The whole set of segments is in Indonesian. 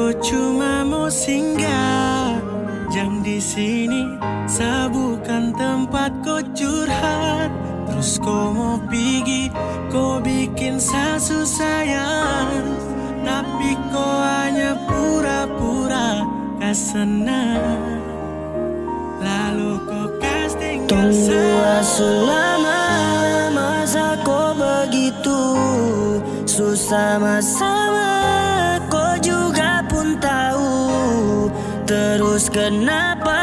Aku cuma mau singgah, jangan di sini. Saya bukan tempat kau curhat. Terus kau mau pergi, kau bikin saya susah sayang. Tapi kau hanya pura-pura senang. Lalu kau casting. Tunggu selama masa kau begitu susah sama kau juga pun tahu. Terus kenapa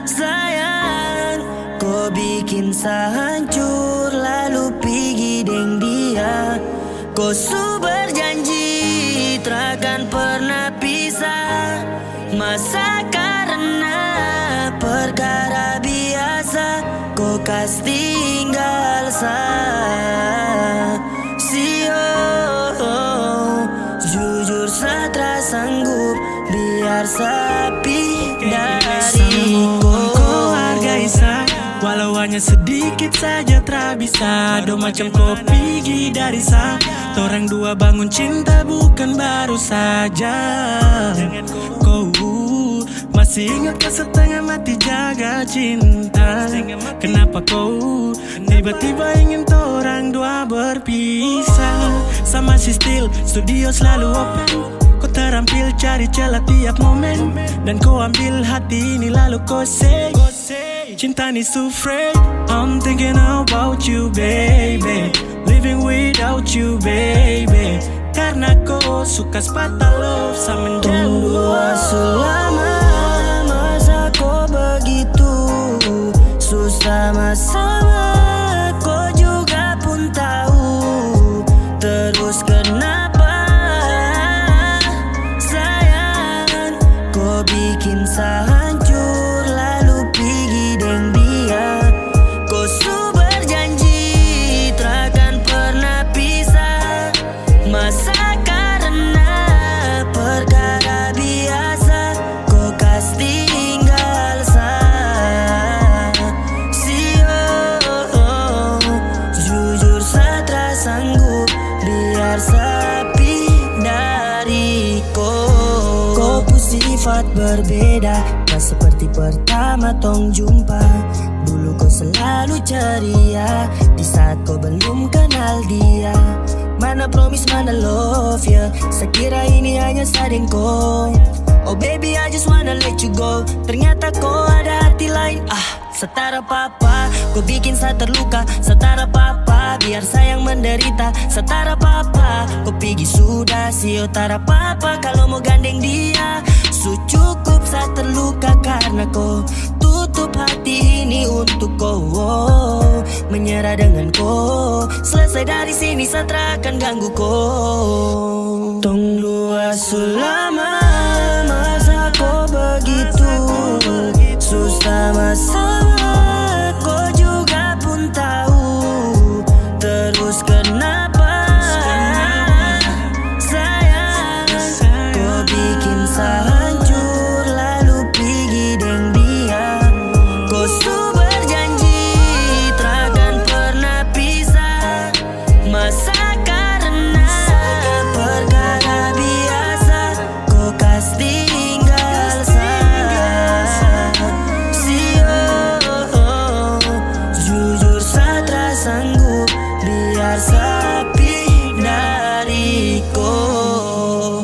sayang kau bikin saya hancur lalu pergi deng dia. Kau su berjanji takkan pernah pisah. Masa karena perkara biasa kau kas tinggal saya. Jujur saya tak sanggup biar sepi dari kau hargai saya, walau hanya sedikit saja tak bisa. Do macam kau pergi dari saya. Torang dua bangun cinta bukan baru saja. Kau masih ingat ke setengah mati jaga cinta. Kenapa kau tiba-tiba ingin torang dua berpisah? Sama si still, studio selalu open. Kau terampil cari celah tiap momen. Dan kau ambil hati ini lalu kau say cinta ni so fragile. I'm thinking about you baby, living without you baby. Karena kau suka sepatah love sama menjauh. Selama masa kau begitu susah sama kau juga pun tahu. Terus kenapa sayang kau bikin saya hancur lalu pergi deng dia. Kau su berjanji takkan pernah pisah. Masa karena perkara biasa kau kas tinggal saya. Jujur saya tak sanggup biar sepi dari kau. Kau pu sifat berbeda, tak seperti pertama tong jumpa. Dulu kau selalu ceria di saat kau belum kenal dia. Mana promise, mana love ya. Sekira ini hanya sadeng kau. Oh baby I just wanna let you go. Ternyata kau ada hati lain. Setara papa, kau bikin saya terluka. Setara papa, biar sayang menderita. Setara papa, kau pergi sudah sio tara papa. Kalau mau gandeng dia, cukup saya terluka karena kau tutup hati ini untuk kau. Menyerah dengan kau, selesai dari sini saya tak akan ganggu kau. Tong dua selama masa kau begitu susah sama kau juga pun tahu. Terus kenapa sayang kau bikin saya hancur lalu pergi deng dia. Kau su berjanji takkan pernah pisah. Masa karena perkara biasa kau kas tinggal saya. Jujur saya tak sanggup biar sepi dari kau.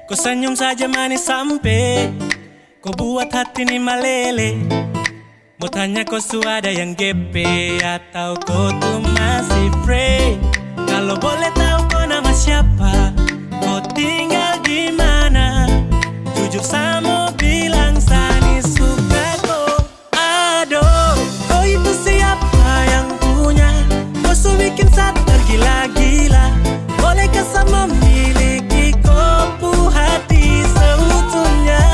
Kau senyum saja manis sampai kau buat hati ini malele. Mau tanya kau su ada yang GP atau kau tuh masih free? Kalau boleh tahu kau nama siapa, kau tinggal di mana? Jujur sama bilang Sani suka kau. Aduh, kau itu siapa yang punya? Kau su bikin saat tergila-gila. Bolehkah sama memiliki kopu hati seutuhnya?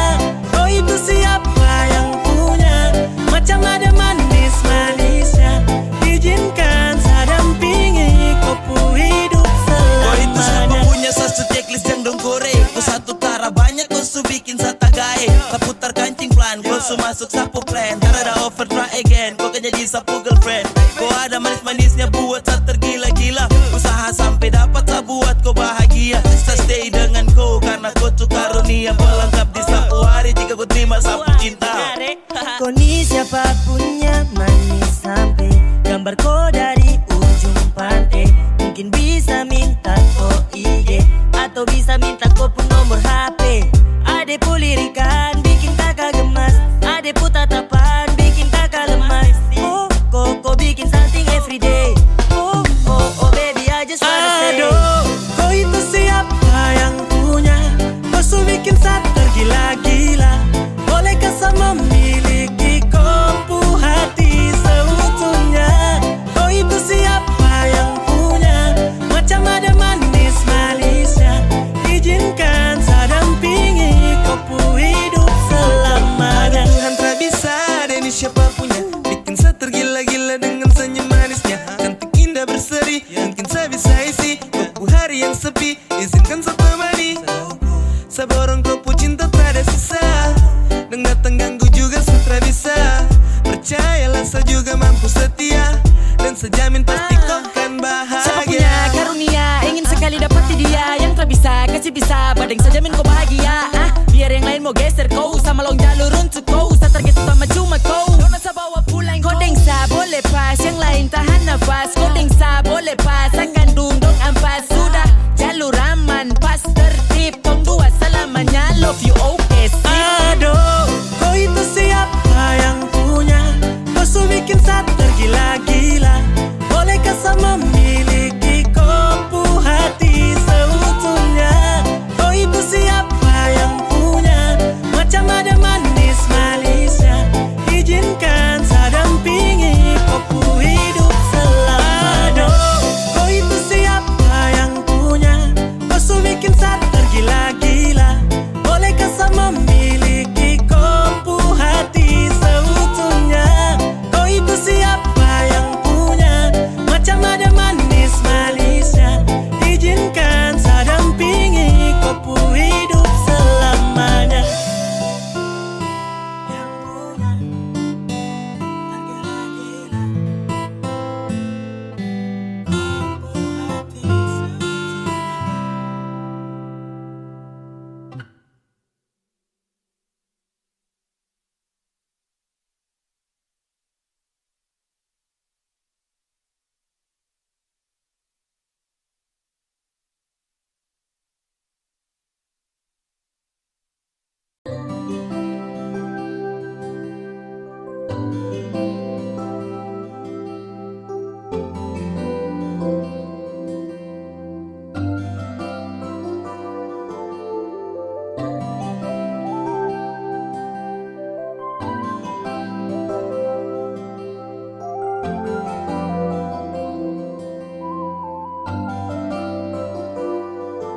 Kau itu siapa yang punya? Macam ada manis-manisnya. Izinkan saya dampingi kopu hidup selamanya. Kau itu siapa punya satu checklist yang dong kore. Kau satu tara banyak kau su bikin sata gae. Kau putar kancing plan, kau su masuk sapu plan. Tara ada offer try again, kau kan jadi sapu girlfriend. Kau ada manis-manisnya buat saya tergila-gila. Usaha sampai dapat saya buat kau bahagia. Saya stay dengan kau karena kau tuh karunia pelengkap di sapu hari jika kau terima sapu cinta. Kau ni siapa punya manis sampai gambar kau dari ujung pantai. Mungkin bisa minta kau IG atau bisa minta kau pun nomor HP. Ade pu lirikan bikin kakak gemas. Ade pu tatapan bikin kakak lemas. Kau bikin something everyday. Oh baby I just wanna say. Aduh, kau itu siapa yang punya? Kau su bikin saat tergila-gila. Bolehkah sama memiliki kopu hati seutuhnya? Kau itu siapa yang punya? Macam ada manis-manisnya. Izinkan saya dampingi kopu hidup selamanya. Tuhan tak bisa ada ini siapa punya. Bikin saya tergila-gila dengan senyum manisnya. Cantik indah berseri, mungkin saya bisa isi kopu hari yang sepi. Izinkan saya temani. Saya borong kopu cinta tak ada sisa. Dan datang ganggu juga sutra bisa. Percayalah saya juga mampu setia. Dan sejamin pasti kau kan bahagia. Siapa punya karunia ingin sekali dapati dia. Yang tak bisa kasih bisa badeng sejamin kau bahagia. Biar yang lain mau geser kau sama long jalur untuk kau. Usah target utama cuma kau. Dona sa bawa pulang kau. Dengsa boleh pas yang lain tahan nafas. Kau dengsa boleh pas akan dundong ampas. Sudah jalur aman pas tertib. Tong dua selamanya love you okay sip. Aduh, kau itu siapa yang punya? Kau su bikin saat tergila-gila. Bolehkah sama memiliki kopu hati seutuhnya? Kau itu siapa yang punya? Macam ada manis-manisnya. Izinkan saya dampingi kopu hidup selamanya. Aduh, kau itu siapa yang punya? Kau su bikin saat tergila-gila. Bolehkah sama memiliki kopu hati seutuhnya? Kau itu siapa yang punya? Macam ada manis-manisnya. Izinkan saya dampingi kopu hidup selamanya. Yang punya tergila-gila. Kopu hati seutuhnya.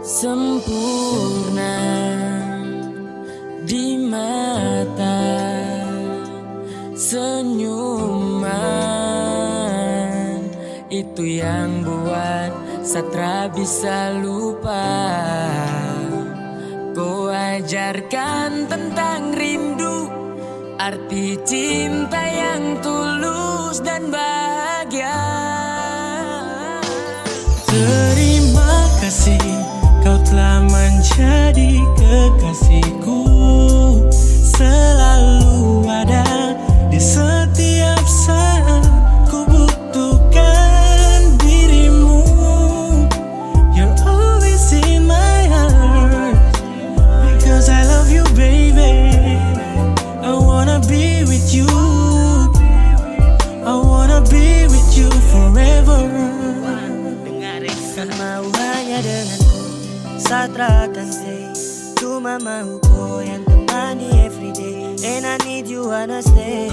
Sempurna di mata senyuman itu yang buat Satra bisa lupa. Kau ajarkan tentang rindu, arti cinta yang tulus dan bahagia. Terima kasih kau telah menjadi kekasihku. Selalu ada di setiap saat ku butuhkan dirimu. You're always in my heart because I love you baby. Satra kan say cuma mau kau yang temani everyday. And I need you wanna stay.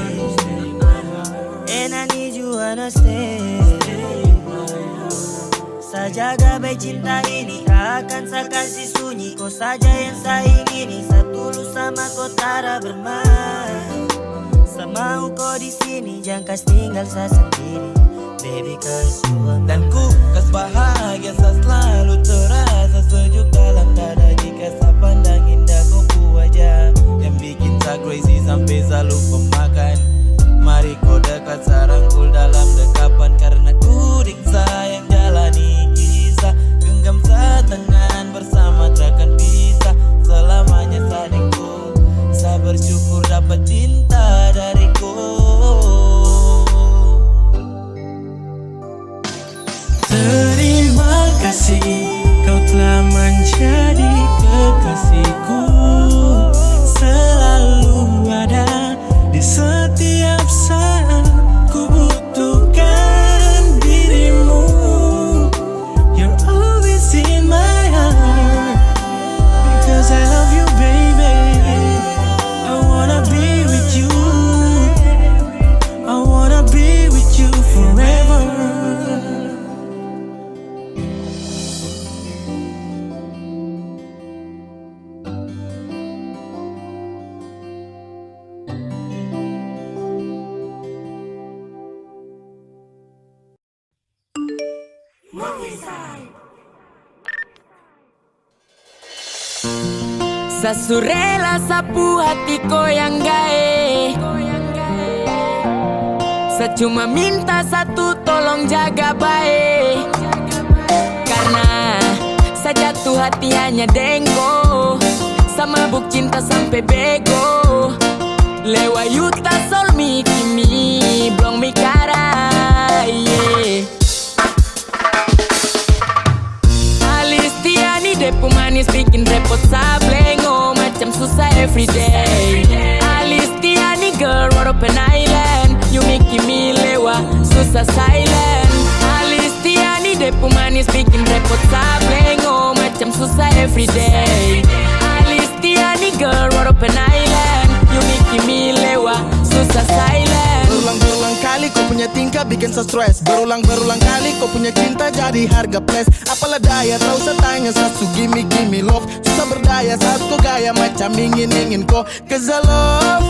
And I need you wanna stay. Saya jaga baik cinta ini, tak akan saya kasih sunyi. Kau saja yang saya ingini, saya tulus sama kau tara bermain. Saya mau kau di sini, jangan kas tinggal saya sendiri. Baby cause you are mine. Dan ku kas bahagia, saya selalu terasa sejuk dalam dada jika saya pandang indah kau wajah yang bikin saya crazy sampai saya lupa makan. Mari kau dekat, saya rangkul dalam dekapan karena ku diksa yang jalani kisah. Genggam saya tangan bersama takkan bisa selamanya saling-ku. Saya bersyukur dapat cinta dariku. Terima kasih kau telah menjadi kekasihku. Selalu ada di setiap saat ku butuhkan dirimu. You're always in my heart because I love you baby. I wanna be with you. I wanna be with you forever. Sasurela sapu hatiku yang gae. Saya cuma minta satu, tolong jaga baik. Karena saya jatuh hati hanya dengko, sama buk cinta sampai bego. Lewa yuta sol mi kimi, blong mi cara, yeah. Alistiani depu manis bikin repot sablengo, macam susah everyday. Alistiani girl, what open island, you making me lewa, susah silent. Alistiani depu manis bikin repot sablengo, macam susah everyday. Alistiani girl, what open island, you making me lewa, susah silent. Berulang-berulang kali kau punya tingkah bikin saya stres. Berulang-berulang kali kau punya cinta jadi harga plus. Apalah daya tahu saya tanya satu gimme love. Susah berdaya saat kau gaya macam ingin kau. Cause I love,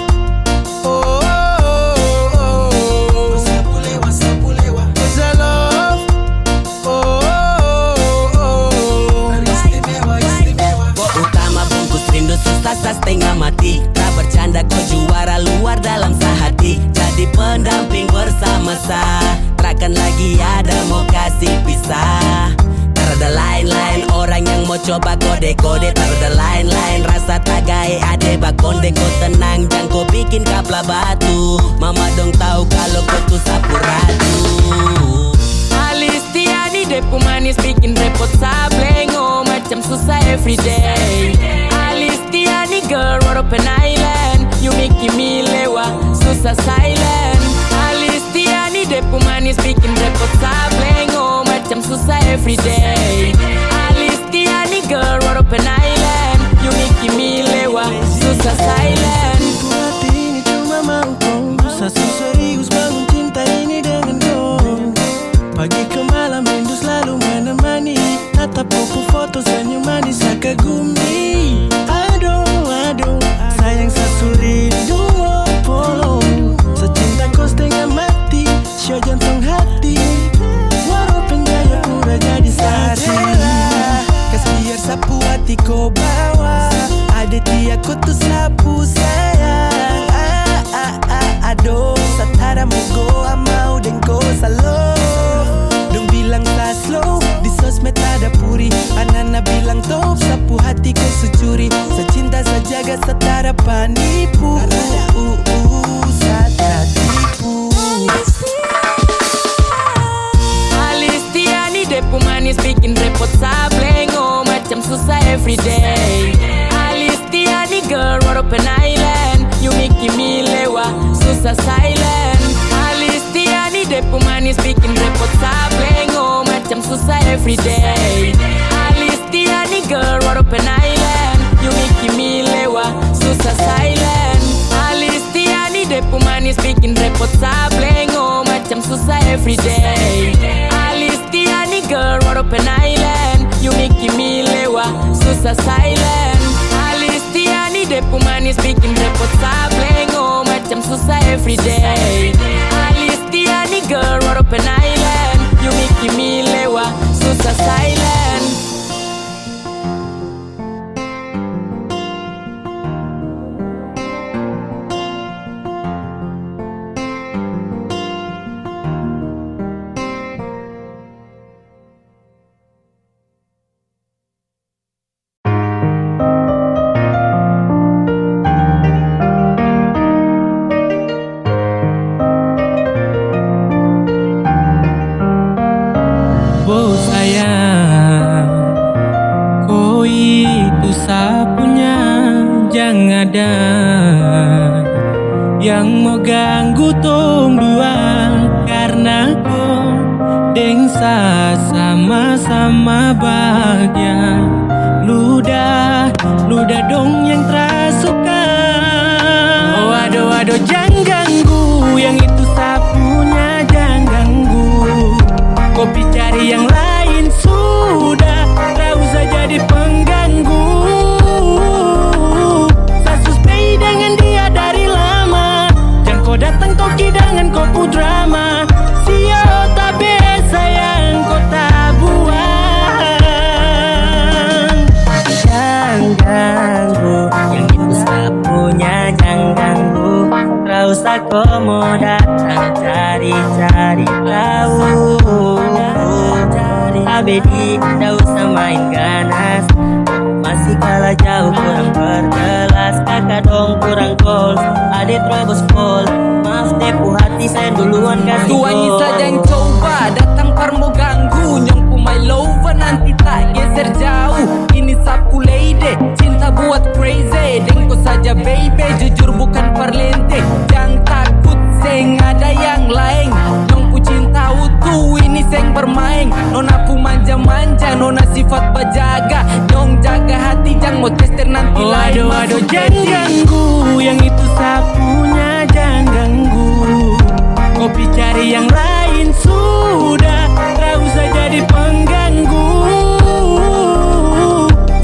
oh, oh, oh, oh. Sapu lewa cause I love, oh, oh, oh, oh. Istimewa Kau utama bungkus rindu susah setengah mati. Tak bercanda kau juara luar dalam sehati. Jadi pendamping bersama saya, takkan lagi ada mau kasih pisah. Tak ada lain-lain orang yang mau coba kode-kode. Tak ada lain-lain rasa tagai ade bakonde. Kau tenang jangan kau bikin kapla batu. Mama dong tahu kalau kau tuh sapu ratu. Alistiani depu manis bikin repot sablengo, macam susah everyday. Alistiani girl, what open island, you making me lewa, susah silent. Alistiani depu manis bikin repot sablengo, macam susah everyday. Alistiani girl, what open island, you making me lewa, susah silent. Hati ini cuma mau kau, saya serius bangun cinta ini dengan kau. Pagi ke malam rindu selalu menemani, tatap foto senyum manis saya kagumi. Aduh, sayang saya rindu polo. Secinta kau setengah mati, show jantung hati. Walaupun gaya pura jadi sarela, kas biar sapu hati kau bawa. Ada dia kau tuh sapu sayang. Aduh, satara mogo amau dan kau salo. Dong bilang tak slow, di sosmed ada puri. Anana bilang top, sapu hati kau securi. Secinta sejaga setara panipu. Satra tipu. Alistiani depu manis bikin repot sablengo, macam susah everyday. Alistiani girl, what open island, you making me lewa, susah silent. Alistiani depu manis bikin repot sablengo, macam susah everyday. Alistiani girl, what open island. You make me lewa, susah silent. Alistiani depu manis bikin repot sableng. Oh macam susah everyday. Alistiani girl, what open island. You make me lewa, susah silent. Alistiani depu manis bikin repot sableng. Oh macam susah everyday. Alistiani girl, what open island. You make me lewa, susah silent. Oh sayang, kau itu sapunya, jangan ada yang mau ganggu tong dua. Karena kau dengsa sama-sama bahagia. Ludah dong yang terasuka. Oh aduh jangan ganggu, yang itu sapunya jangan ganggu. Kopi cari yang lain sudah, tak usah jadi pengganggu. Saya suspek dengan dia dari lama. Jangan kau datang kau kidangan kau pu drama. Sio tak biasa yang kau tak buang. Jangan ganggu, yang itu sapunya jangan ganggu. Tak usah kau mau datang cari-cari tahu. Abedi, tak usah main ganas. Masih kalah jauh kurang berkelas. Kakak dong kurang goals, adik terobos pol. Maaf tepu hati saya duluan kasih Tuangi gol. saja yang coba datang parmo ganggu. Nyongku my lover nanti tak geser jauh. Ini sapu lady, cinta buat crazy. Dengko saja baby, jujur bukan perlente. Jangan takut seng ada yang lain. Nyongku cinta utuh, ini seng bermain. Nona pu manja-manja, nona sifat bajaga. Nyong jaga hati, jangan mau tester nanti Oh lain aduh masuk jangan hati. ganggu, yang itu sapunya jangan ganggu. Kopi cari yang lain sudah, tak usah jadi pengganggu.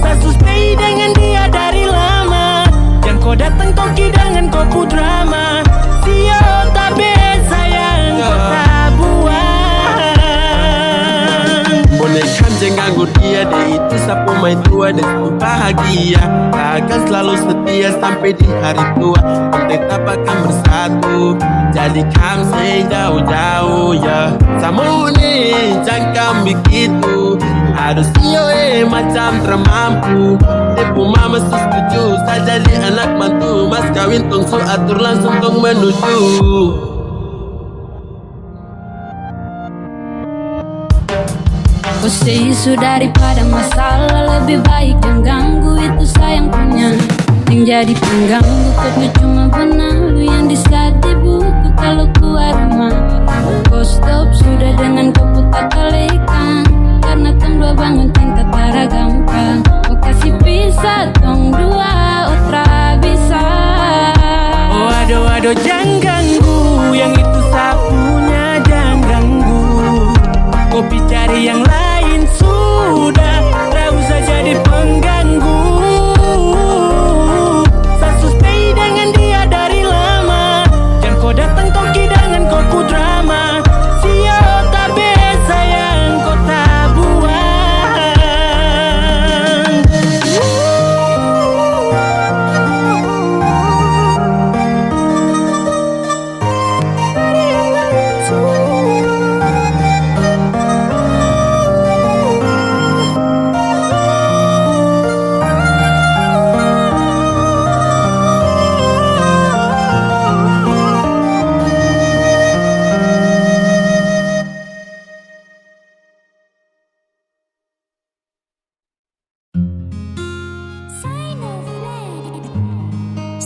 Saya suspek dengan dia dari lama. Jangan kau datang kau kidangan kau pu drama. Sio tak biasa yang kau tak buang. Bonekam jangan ganggu dia, dia itu sapu main tua dan selalu bahagia. Akan selalu setia sampai di hari tua. Tetap akan bersatu, jadikan saya jauh-jauh ya. Sama nih jangan begitu. Harus sio macam termampu. Tepu mama setuju, saya jadi anak mantu. Mas kawin tungsu atur langsung tong menuju. Kau say isu daripada masalah, lebih baik jangan ganggu, itu sayang punya. Yang jadi pengganggu kau cuma benalu yang di saat di buku kalau keluar rumah. Kau stop sudah dengan kau putar kalikan. Karena tong dua bangun cinta tara gampang. Kau kasih pisah tong dua otra bisa. Oh aduh jangan ganggu, yang itu sapunya jangan ganggu. Kopi cari yang lain sudah, tak usah jadi pengganggu. Saya suspek dengan dia dari lama. Jangan kau datang kau kidangan kau pu drama. Sio tak biasa yang kau tak buang.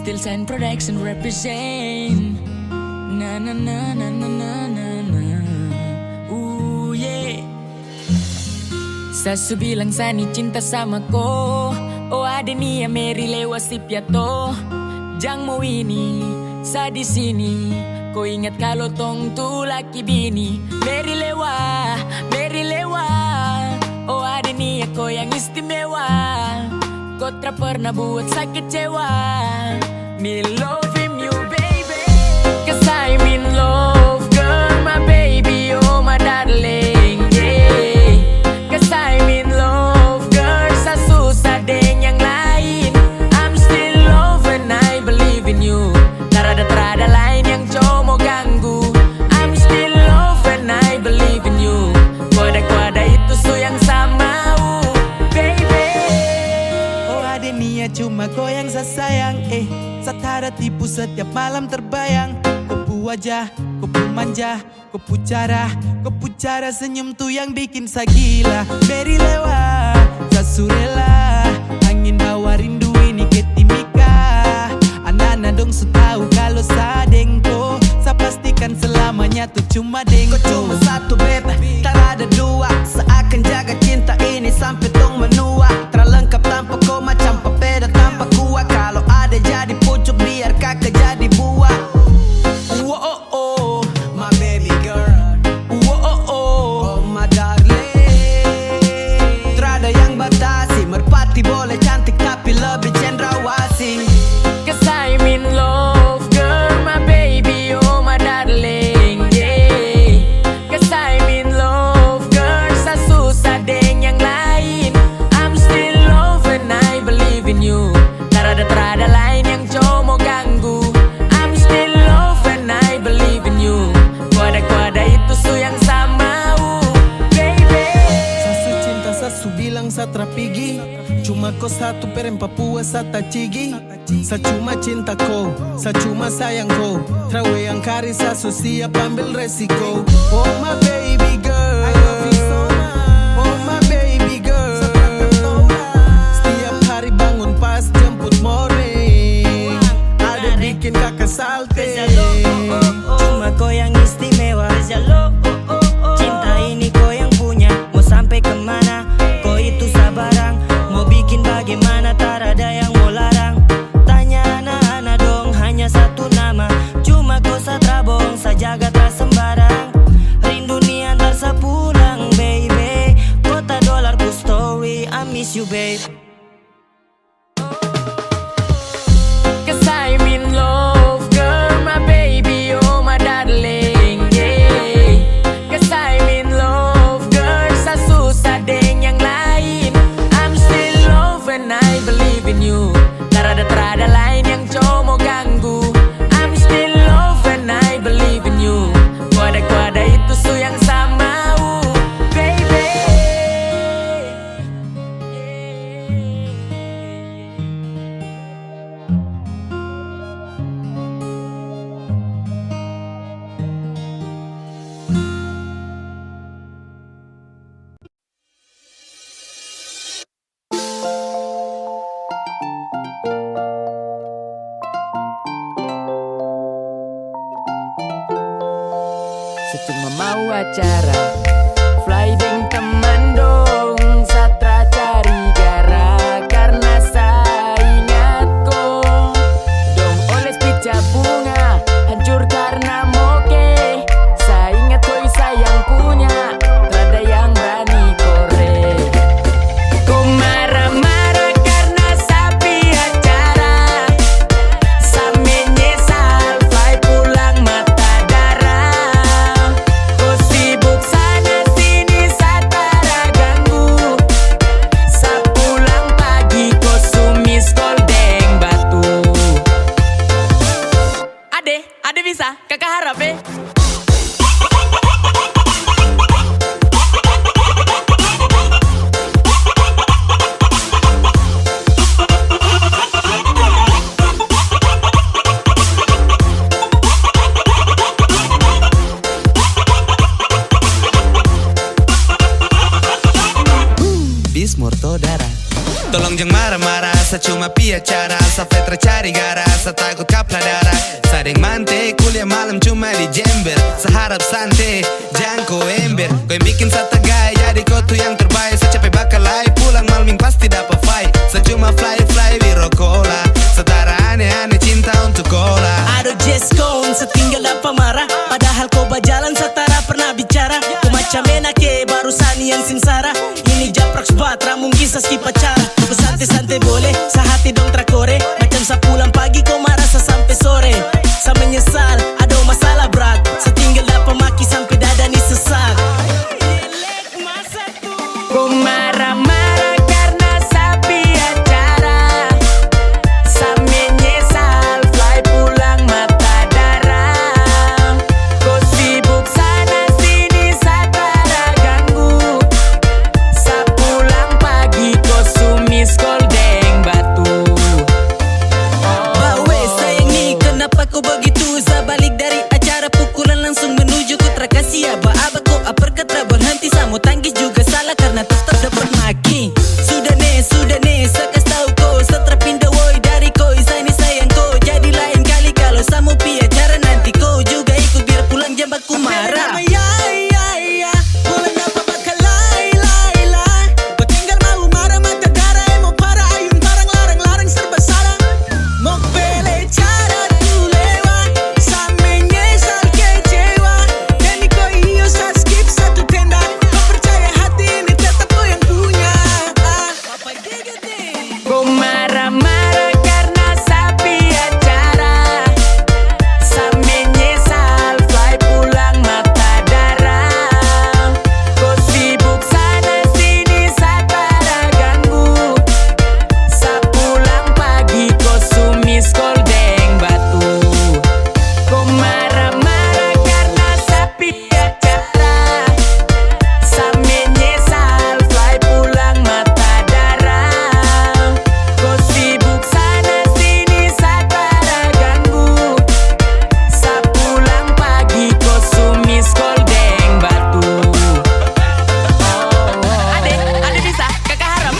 Still Sign Production represent. Na na na na na na na na. Ooh yeah. Sasu bilang Sani cinta sama ko. Oh ada nia Mary lewat si piato. Jang mau ini, sa di sini. Ko ingat kalau tong tu laki bini. Mary lewa. Oh ada nia ko yang istimewa. Ko tak pernah buat saya kecewa. Me love him you baby. Cause I'm in love girl my baby oh my darling yeah. Cause I'm in love girl sa susah deng yang lain. I'm still love and I believe in you. Terada lain yang cuma ganggu. I'm still love and I believe in you. Kuada itu su yang sama baby. Oh ada niat cuma kau yang saya sayang Satara tipu setiap malam terbayang. Kau pu wajah, kau pu manja, kau pu cara senyum tuh yang bikin saya gila. Beri lewa, sasurela, angin bawa rindu ini ke timika. Anak-anak dong su tahu kalau saya dengko. Saya pastikan selamanya tuh cuma dengko. Kau cuma satu beta, tak ada dua. Seakan jaga cinta ini sampai tong menua. Terlengkap tanpa kau macam papeda tanpa kuah. Kalau ada jadi pucuk biar kakak jadi buah. Oh, my baby girl. Oh my darling. Terada yang batasi. Merpati boleh cantik tapi lebih cendrawasih. Cause I'm in love girl my baby oh my darling yeah. Cause I'm in love girl sa susah deng yang lain. I'm still love and I believe in you. Terada lain yang cuma ganggu. I'm still love and I believe in you. Kuada itu su yang sama baby. Sasu cinta sasu bilang sa trapigi. Cuma kau satu perem Papua sa tacigi. Sa cuma cinta kau, sa cuma sayang kau. Trawe yang kari sasu siap ambil resiko. Oh my baby girl, I love you so much. Oh my baby girl. Setiap hari bangun pas jemput morning. Ada bikin kakak salte. Cuma kau yang istimewa. Cinta ini kau yang punya. Mau sampai kemana? Kau itu sabarang. Mau bikin bagaimana? Tak ada yang mau larang. Tanya anak-anak dong, hanya satu nama. Cuma kau satrabong, sajaga tak sembarang. Rindu ni antar sepulang baby. Kota dolar ku story, I miss you babe. Cause I'm in love girl my baby oh my darling yeah. Cause I'm in love girl sa susah deng yang lain. I'm still love and I believe in you. Terada lain yang cuma ganggu. I'm still love and I believe in you. Kuada itu su yang sama baby. Saya cuma mau acara fly deng teman dong. Satra cari gara karena saya ingat kau. Dong oles pica bunga hancur karena moke. Saya ingat kau sayang punya. Terada yang berani korek. Kau marah-marah karena sapi acara. Saya menyesal fly pulang mata darah. Kau sibuk sana sini satara ganggu. Sa pulang pagi kau sumis koldeng batu. Ade bisa kakak harap Bis morto darah. Tolong jangan marah-marah, saya cuma pi acara. Saya petra cari gara, saya takut kapla darah. Sadeng mante, kuliah malam cuma di Jember. Saya harap santai, jangan kau ember. Kau yang bikin saya tegak, jadi kau tuh yang terbaik. Saya capek Ini japrak sebatra mungkin saski pacar. Ku santai-santai boleh, sehati dong trakore. Macam sapulang pagi kau marasa sampai sore. Saya menyesal, ada masalah berat. Setinggal dapat maki sampai dada ni sesak. Ku marah-marah karena sapi acara. Saya menyesal, fly pulang mata darah. Kau sibuk sana sini satara ganggu. Saya pulang pagi kau sumis goldeng batu. Bawe sayang ni kenapa kau begitu? Saya balik dari acara pukulan langsung menuju ku trakasi. Aba-aba kau uppercut berhenti. Saya mau tangkis juga salah karena tetap dapat maki. Sudah nih, saya kasih tahu kau. Setelah pindah woi dari koi. Saya ni sayang kau. Jadi lain kali kalau saya mau pi acara nanti kau juga ikut biar pulang jam baku marah. Ku marah-marah karena sapi acara. Saya menyesal, fly pulang mata darah. Kau sibuk sana sini satara ganggu. Saya pulang pagi kau sumis goldeng batu. Ku marah-marah karena sapi acara. Saya menyesal, fly pulang mata darah. Kau sibuk sana sini satara ganggu. Saya pulang pagi kau sumis goldeng batu. Ade bisa kakak harap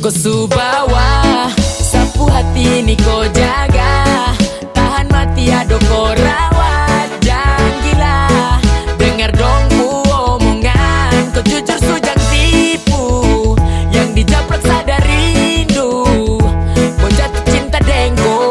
kau subawa, sapu hati ni kau jaga. Tahan mati ado kau rawat. Jangan gila, dengar dong ku omongan. Kau jujur sujang tipu, yang dijaprak sadar rindu. Kau jatuh cinta dengko,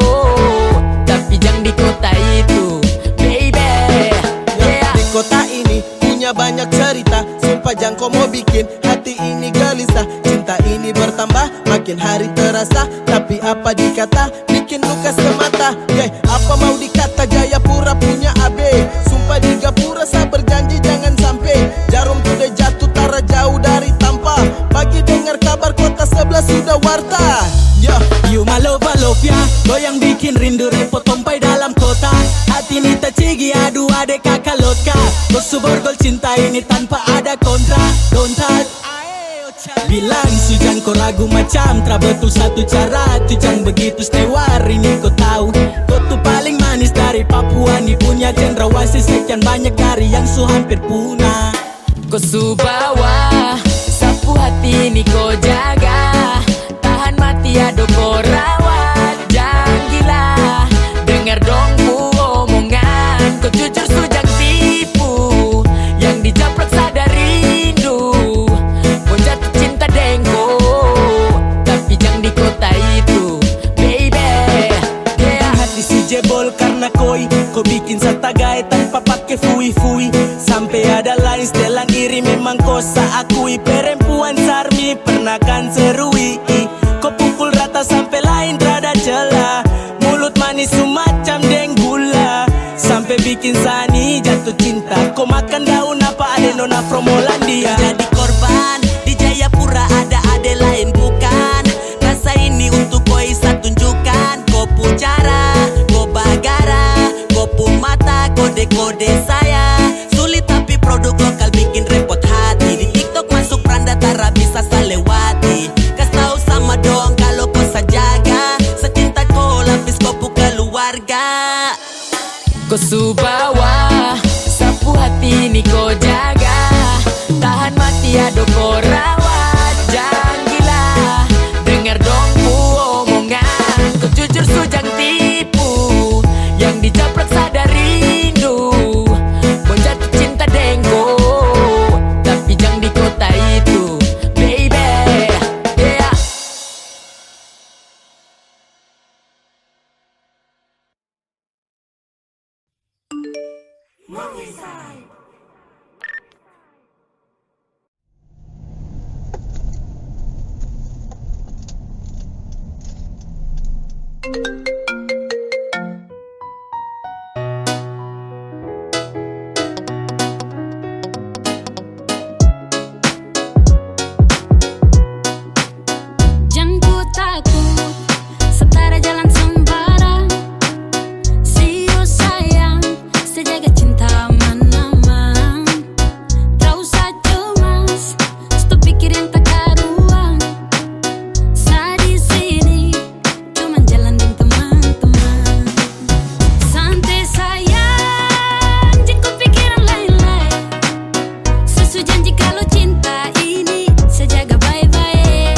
tapi jangan di kota itu, baby. Yeah. Di kota ini punya banyak cerita. Sumpah jangan kau mau bikin hati ini gelisah. Cinta ini bertambah makin hari terasa. Tapi apa dikata bikin luka semata. Apa mau dikata Jayapura punya AB. Sumpah di Gapura saya berjanji jangan sampai. Jarum sudah jatuh tara jauh dari tampa. Pagi dengar kabar kota sebelah sudah warta. You my love ya. Kau yang bikin rindu repot pompai dalam kota. Hati ini tak cigi aduh adek kakak lotka. Kau suborgol cinta ini tanpa ada kontra. Don't touch. Bilang sujang kau ragu macam tra betul satu cara. Tu jangan begitu stewar ini kau tahu. Kau tuh paling manis dari Papua. Ni punya cendrawasih sekian banyak hari yang su hampir punah. Kau subawa, sapu hati ini kau jaga. Tahan mati ado kau rawat. Jangan gila, dengar dong ku omongan. Kau jujur sujang tipu, yang dijaprak sadar rindu. Kau jatuh cinta dengko, tapi jangan di kota itu, baby. Yeah. Hati si jebol karena koi. Kau bikin satagai tanpa pakai fui-fui. Sampai ada lain setelan iri memang kau seakui. Perempuan sarmi pernah kan serui. Kau pukul rata sampai lain rada celah. Mulut manis semacam deng gula. Sampai bikin Sani jatuh cinta. Kau makan daun apa ada nona from Hollandia. Jadi korban di Jayapura ada ade lain bukan. Kau subawa sapu hati ini kau jaga, tahan mati ado kau rawat. Jangan gila, dengar dong ku omongan. Kau jujur sujang tipu, yang dijaprak sadar rindu. Kau jatuh cinta dengko, tapi jangan di kota itu, baby. Yeah. Jangan ku takut, setara jalan sembarang. See you sayang, sejaga cinta aman-aman. Tak usah cemas, stop pikir yang tak karuan. Saat di sini, cuman jalan dengan teman-teman. Santai sayang, jangan ku pikiran lain-lain. Sesu janji kalau cinta ini sejaga baik-baik.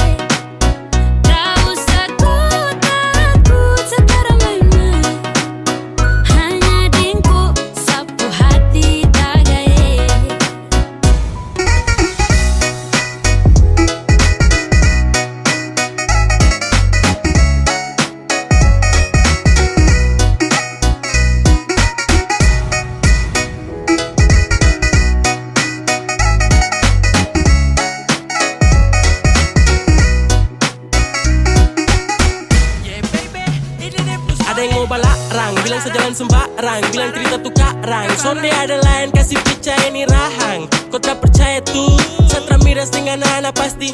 Tak usah ku takut, setara main-main. Hanya dengku sapu hati tagai. Ada yang mau balarang, bilang sejalan sembarang, bilang cerita tukarang. Sonde ada lain, kasih percaya ini rahang. Kau tak percaya tuh, Satra miras dengan anak pasti.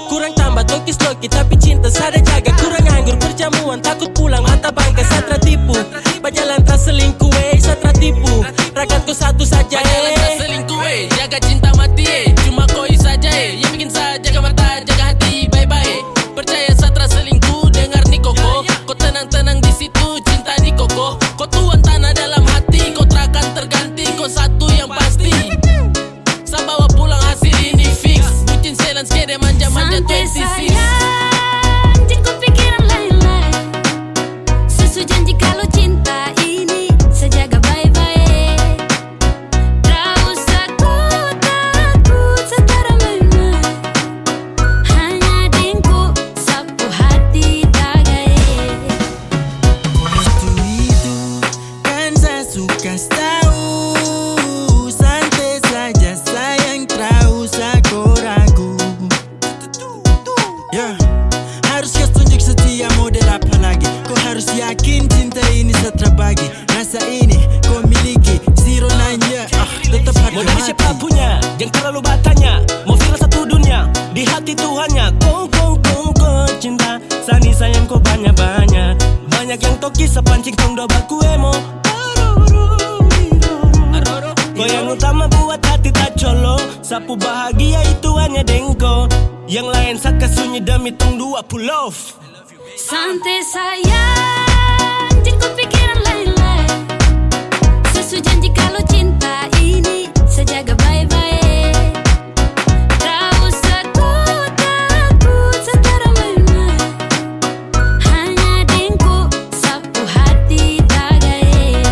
Kurang tambah tokis loki, tapi cinta sada jaga. Kurang anggur perjamuan, takut pulang mata bangka. Satra tipu, bajalan tak selingkuh, Satra tipu. Ragatku satu saja, Bajalan tak selingkuh, jaga cinta mati, cuma koi saja, yang bikin saya jaga mata, jaga hati, bye-bye. Percaya Satra selingkuh, dengar nih koko. Kau tenang-tenang di situ, cinta di koko. Kau tuan tanah dalam hati, kau terakan terganti, kau satu yang pasti. Saya bawa pulang hasil ini fix, bucin selan skede manja-manja Santai 26. sayang, jangan ku pikiran lain-lain. Sesu janji kalau cinta ini sejaga baik-baik. Tak usah ku takut, setara main-main. Hanya dengku sapu hati tagai. Itu kan saya suka tahu. Santai saja sayang, tak usah kau ragu. Ya, harus kau tunjuk setia model apa lagi. Kau harus yakin cinta ini Satra bagi. Rasa ini kau miliki, 09 ya, tetap mau harga dari mati. siapa punya, jangan terlalu bertanya. Mau viral satu dunia, di hati Tuhannya. Kong cinta, sani sayang kau banyak-banyak. Banyak yang toki sepancing tong doa baku emo. Kau yang utama buat hati tak colo. Sapu bahagia itu hanya dengko. Yang lain saka sunyi demi tong 20. Santai sayang, jangan ku pikiran lain-lain. Sesu janji kalau cinta ini sejaga baik-baik. Tak usah ku takut, setara main-main. Hanya dengku sapu hati tagai.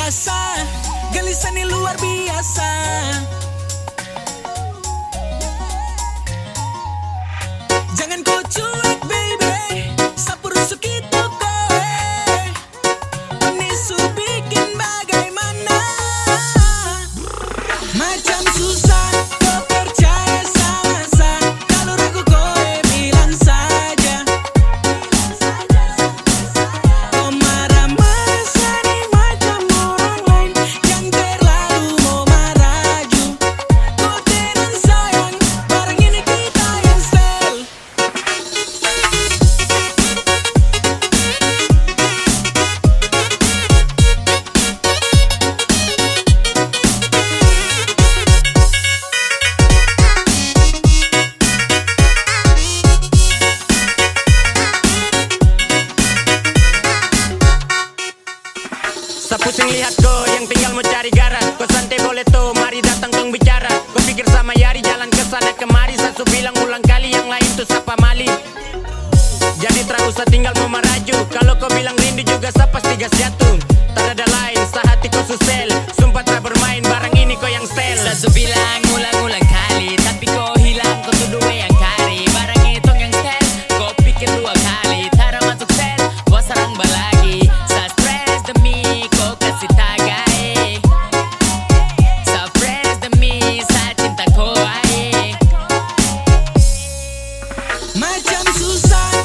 biasa, gelisah nih luar biasa. Jangan kau cuek baby, sapu rusuk itu kowe. Nisu bikin bagaimana, macam susah kau percaya sama saya. Kalau ragu kowe bilang saja. Kau marah-marah sani macam orang lain yang terlalu mau maraju. Kau tenang sayang, barang ini kita yang style. Sapusing lihat kau yang tinggal mau cari gara. Kau santai boleh tuh, mari datang tong bicara. Kau pikir sama Yari jalan ke sana kemari. Sasu bilang ulang kali yang lain tuh sapa mali. Jadi terus tinggal mau maraju. Kalau kau bilang rindu juga sapas tiga jatuh. Tak ada lain, sehati kau susel. Sumpah tak bermain, barang ini kau yang style. Sasu bilang ulang-ulang kali, tapi kau hilang, kau tuduh yang kari. Barang itu yang style, kau pikir dua kali. Tara masuk set, gua sarang balagi. Sa stress demi kau kasih tagai. Sa stress demi sa cinta kau ai. Macam susah